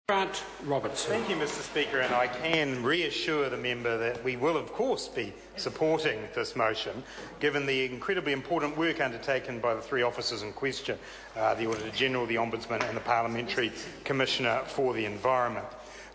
Grant Robertson. Thank you, Mr Speaker, and I can reassure the member that we will of course be supporting this motion, given the incredibly important work undertaken by the three officers in question, the Auditor-General, the Ombudsman and the Parliamentary Commissioner for the Environment.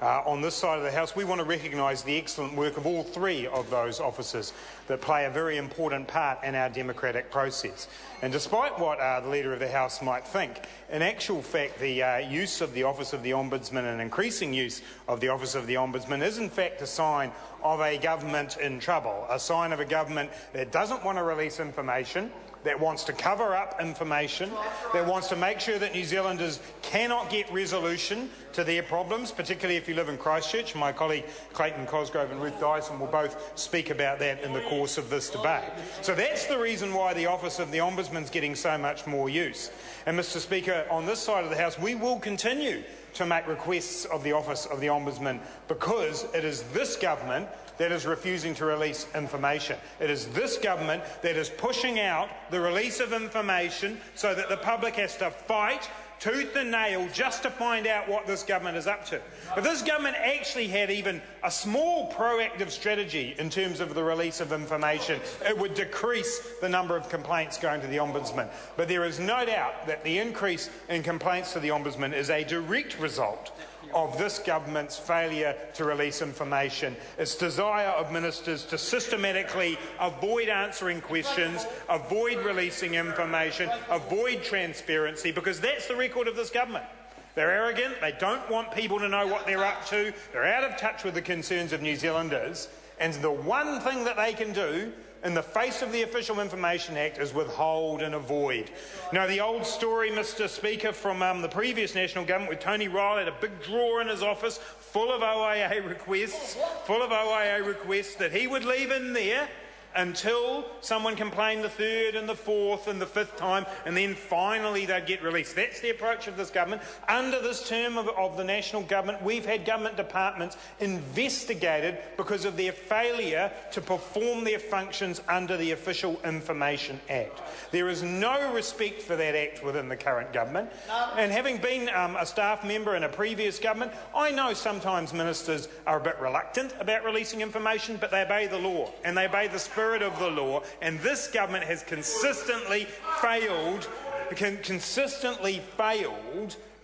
On this side of the House, we want to recognise the excellent work of all three of those officers that play a very important part in our democratic process. And despite what the Leader of the House might think, in actual fact the use of the Office of the Ombudsman and increasing use of the Office of the Ombudsman is in fact a sign of a government in trouble, a sign of a government that doesn't want to release information, that wants to cover up information, that wants to make sure that New Zealanders cannot get resolution to their problems, particularly if you live in Christchurch. My colleague Clayton Cosgrove and Ruth Dyson will both speak about that in the course of this debate. So that's the reason why the Office of the Ombudsman is getting so much more use. And Mr Speaker, on this side of the House, we will continue to make requests of the Office of the Ombudsman because it is this government that is refusing to release information. It is this government that is pushing out the release of information so that the public has to fight tooth and nail just to find out what this government is up to. If this government actually had even a small proactive strategy in terms of the release of information, it would decrease the number of complaints going to the Ombudsman. But there is no doubt that the increase in complaints to the Ombudsman is a direct result of this government's failure to release information, its desire of ministers to systematically avoid answering questions, avoid releasing information, avoid transparency, because that's the record of this government. They're arrogant, they don't want people to know what they're up to, they're out of touch with the concerns of New Zealanders, and the one thing that they can do in the face of the Official Information Act is withhold and avoid. Now, the old story, Mr Speaker, from the previous National Government with Tony Ryle had a big drawer in his office full of OIA requests, that he would leave in there until someone complained the third and the fourth and the fifth time, and then finally they'd get released. That's the approach of this government. Under this term of the National Government, we've had government departments investigated because of their failure to perform their functions under the Official Information Act. There is no respect for that act within the current government, and having been a staff member in a previous government, I know sometimes ministers are a bit reluctant about releasing information, but they obey the law, and they obey the spirit of the law, and this government has consistently failed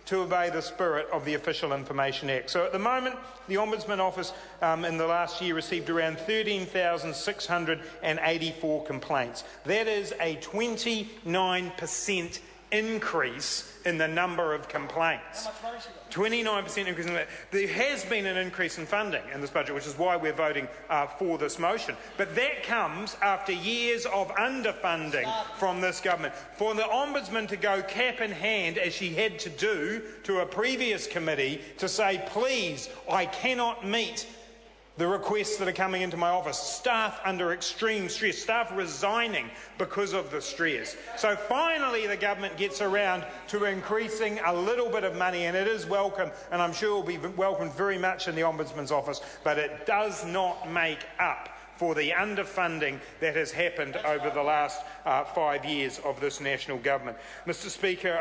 to obey the spirit of the Official Information Act. So at the moment, the Ombudsman Office in the last year received around 13,684 complaints. That is a 29% increase in the number of complaints. 29% increase in that. There has been an increase in funding in this budget, which is why we're voting for this motion. But that comes after years of underfunding from this government. For the Ombudsman to go cap in hand, as she had to do to a previous committee, to say, please, I cannot meet the requests that are coming into my office, staff under extreme stress, staff resigning because of the stress. So finally the government gets around to increasing a little bit of money, and it is welcome, and I'm sure it will be welcomed very much in the Ombudsman's office, but it does not make up for the underfunding that has happened over the last 5 years of this national government. Mr Speaker,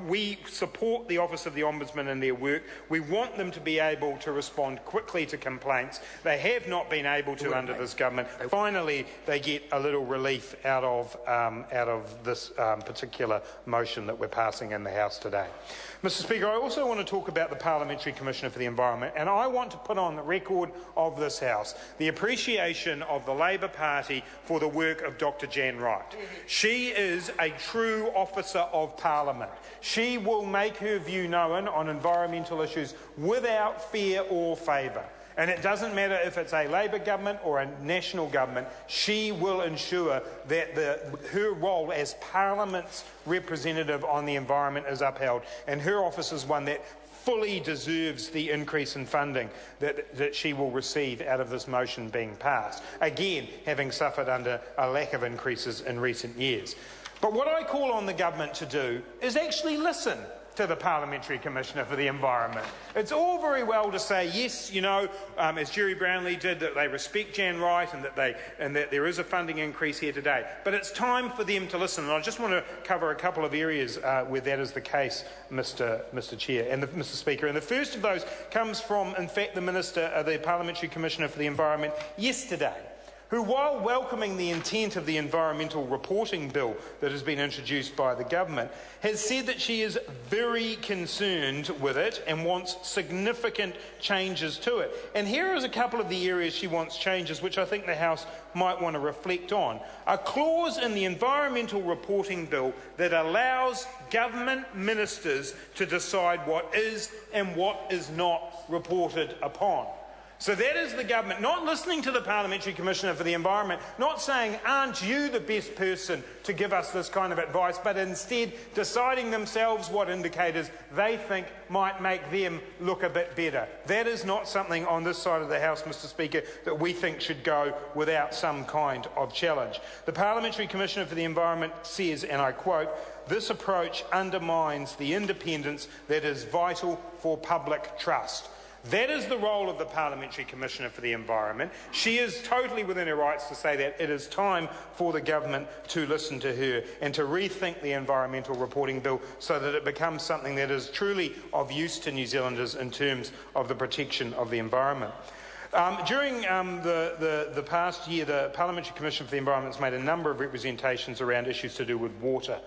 we support the Office of the Ombudsman and their work. We want them to be able to respond quickly to complaints. They have not been able to under this government. Finally, they get a little relief out of this particular motion that we're passing in the House today. Mr Speaker, I also want to talk about the Parliamentary Commissioner for the Environment, and I want to put on the record of this House the appreciation of the Labor Party for the work of Dr Jan Wright. She is a true officer of Parliament. She will make her view known on environmental issues without fear or favour. And it doesn't matter if it's a Labor government or a national government, she will ensure that her role as Parliament's representative on the environment is upheld. And her office is one that fully deserves the increase in funding that she will receive out of this motion being passed. Again, having suffered under a lack of increases in recent years. But what I call on the government to do is actually listen to the Parliamentary Commissioner for the Environment. It's all very well to say, yes, you know, as Jerry Brownlee did, that they respect Jan Wright and that there is a funding increase here today. But it's time for them to listen. And I just want to cover a couple of areas where that is the case, Mr. Chair and Mr. Speaker. And the first of those comes from, in fact, the Parliamentary Commissioner for the Environment yesterday, who, while welcoming the intent of the Environmental Reporting Bill that has been introduced by the government, has said that she is very concerned with it and wants significant changes to it. And here is a couple of the areas she wants changes, which I think the House might want to reflect on. A clause in the Environmental Reporting Bill that allows government ministers to decide what is and what is not reported upon. So that is the government not listening to the Parliamentary Commissioner for the Environment, not saying, aren't you the best person to give us this kind of advice, but instead deciding themselves what indicators they think might make them look a bit better. That is not something on this side of the House, Mr. Speaker, that we think should go without some kind of challenge. The Parliamentary Commissioner for the Environment says, and I quote, "This approach undermines the independence that is vital for public trust." That is the role of the Parliamentary Commissioner for the Environment. She is totally within her rights to say that. It is time for the government to listen to her and to rethink the Environmental Reporting Bill so that it becomes something that is truly of use to New Zealanders in terms of the protection of the environment. During the past year, the Parliamentary Commission for the Environment has made a number of representations around issues to do with water.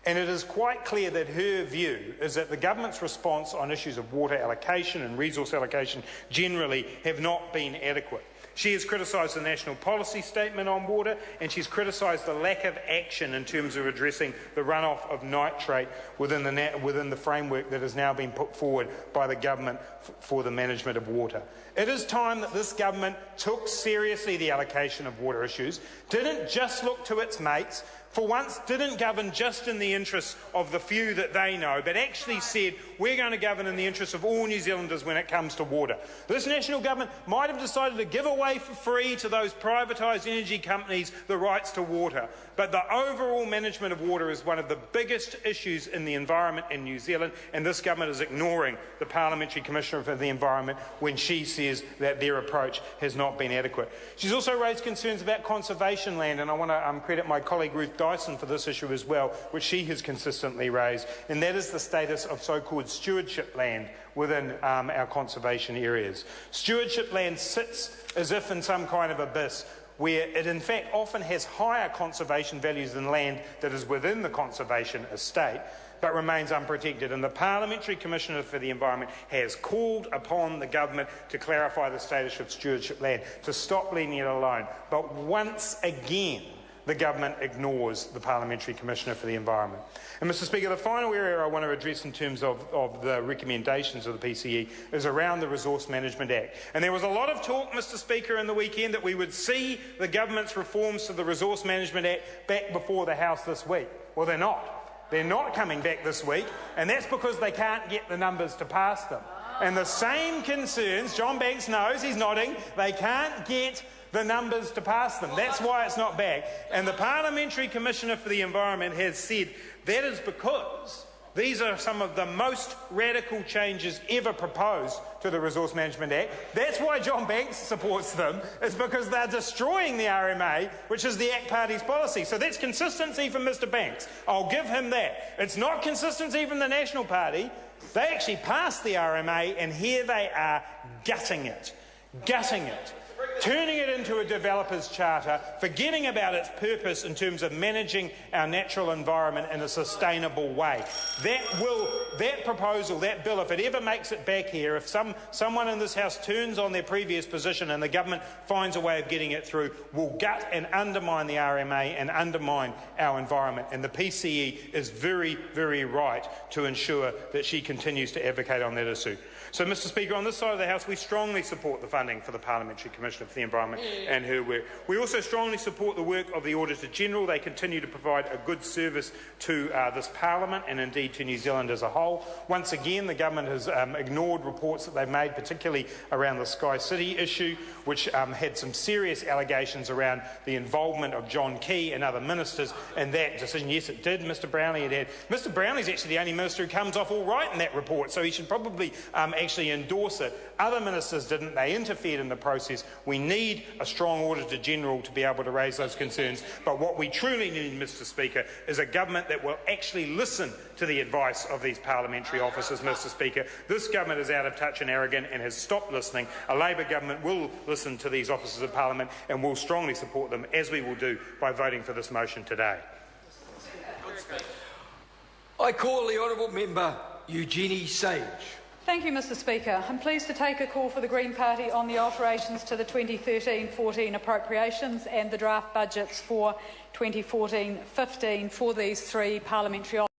And it is quite clear that her view is that the government's response on issues of water allocation and resource allocation generally have not been adequate. She has criticised the national policy statement on water, and she's criticised the lack of action in terms of addressing the runoff of nitrate within the framework that has now been put forward by the government for the management of water. It is time that this government took seriously the allocation of water issues, didn't just look to its mates, for once didn't govern just in the interests of the few that they know, but actually said, we're going to govern in the interests of all New Zealanders when it comes to water. This national government might have decided to give away for free to those privatised energy companies the rights to water, but the overall management of water is one of the biggest issues in the environment in New Zealand, and this government is ignoring the Parliamentary Commissioner for the Environment when she says that their approach has not been adequate. She's also raised concerns about conservation land, and I want to credit my colleague Ruth Dyson for this issue as well, which she has consistently raised, and that is the status of so-called stewardship land within our conservation areas. Stewardship land sits as if in some kind of abyss, where it in fact often has higher conservation values than land that is within the conservation estate, but remains unprotected. And the Parliamentary Commissioner for the Environment has called upon the government to clarify the status of stewardship land, to stop leaving it alone. But once again, the government ignores the Parliamentary Commissioner for the Environment. And Mr. Speaker, the final area I want to address in terms of the recommendations of the PCE is around the Resource Management Act. And there was a lot of talk, Mr. Speaker, in the weekend that we would see the government's reforms to the Resource Management Act back before the House this week. Well, they're not. They're not coming back this week, and that's because they can't get the numbers to pass them. And the same concerns, John Banks knows, he's nodding, they can't get the numbers to pass them. That's why it's not back. And the Parliamentary Commissioner for the Environment has said that is because these are some of the most radical changes ever proposed to the Resource Management Act. That's why John Banks supports them. It's because they're destroying the RMA, which is the ACT Party's policy. So that's consistency from Mr. Banks. I'll give him that. It's not consistency from the National Party. They actually passed the RMA, and here they are gutting it. Turning it into a developer's charter, forgetting about its purpose in terms of managing our natural environment in a sustainable way. That proposal, that bill, if it ever makes it back here, if someone in this House turns on their previous position and the government finds a way of getting it through, will gut and undermine the RMA and undermine our environment. And the PCE is very, very right to ensure that she continues to advocate on that issue. So, Mr. Speaker, on this side of the House, we strongly support the funding for the Parliamentary Commissioner for the Environment and her work. We also strongly support the work of the Auditor-General. They continue to provide a good service to this Parliament and indeed to New Zealand as a whole. Once again, the government has ignored reports that they've made, particularly around the Sky City issue, which had some serious allegations around the involvement of John Key and other ministers in that decision. Yes, it did. Mr Brownlee had. Mr Brownlee's actually the only minister who comes off all right in that report, so he should probably actually endorse it. Other ministers didn't. They interfered in the process. We need a strong Auditor-General to be able to raise those concerns. But what we truly need, Mr Speaker, is a government that will actually listen to the advice of these parliamentary officers, Mr Speaker. This government is out of touch and arrogant and has stopped listening. A Labor government will listen to these officers of Parliament and will strongly support them, as we will do by voting for this motion today. I call the Honourable Member Eugenie Sage. Thank you, Mr Speaker. I'm pleased to take a call for the Green Party on the alterations to the 2013-14 appropriations and the draft budgets for 2014-15 for these three parliamentary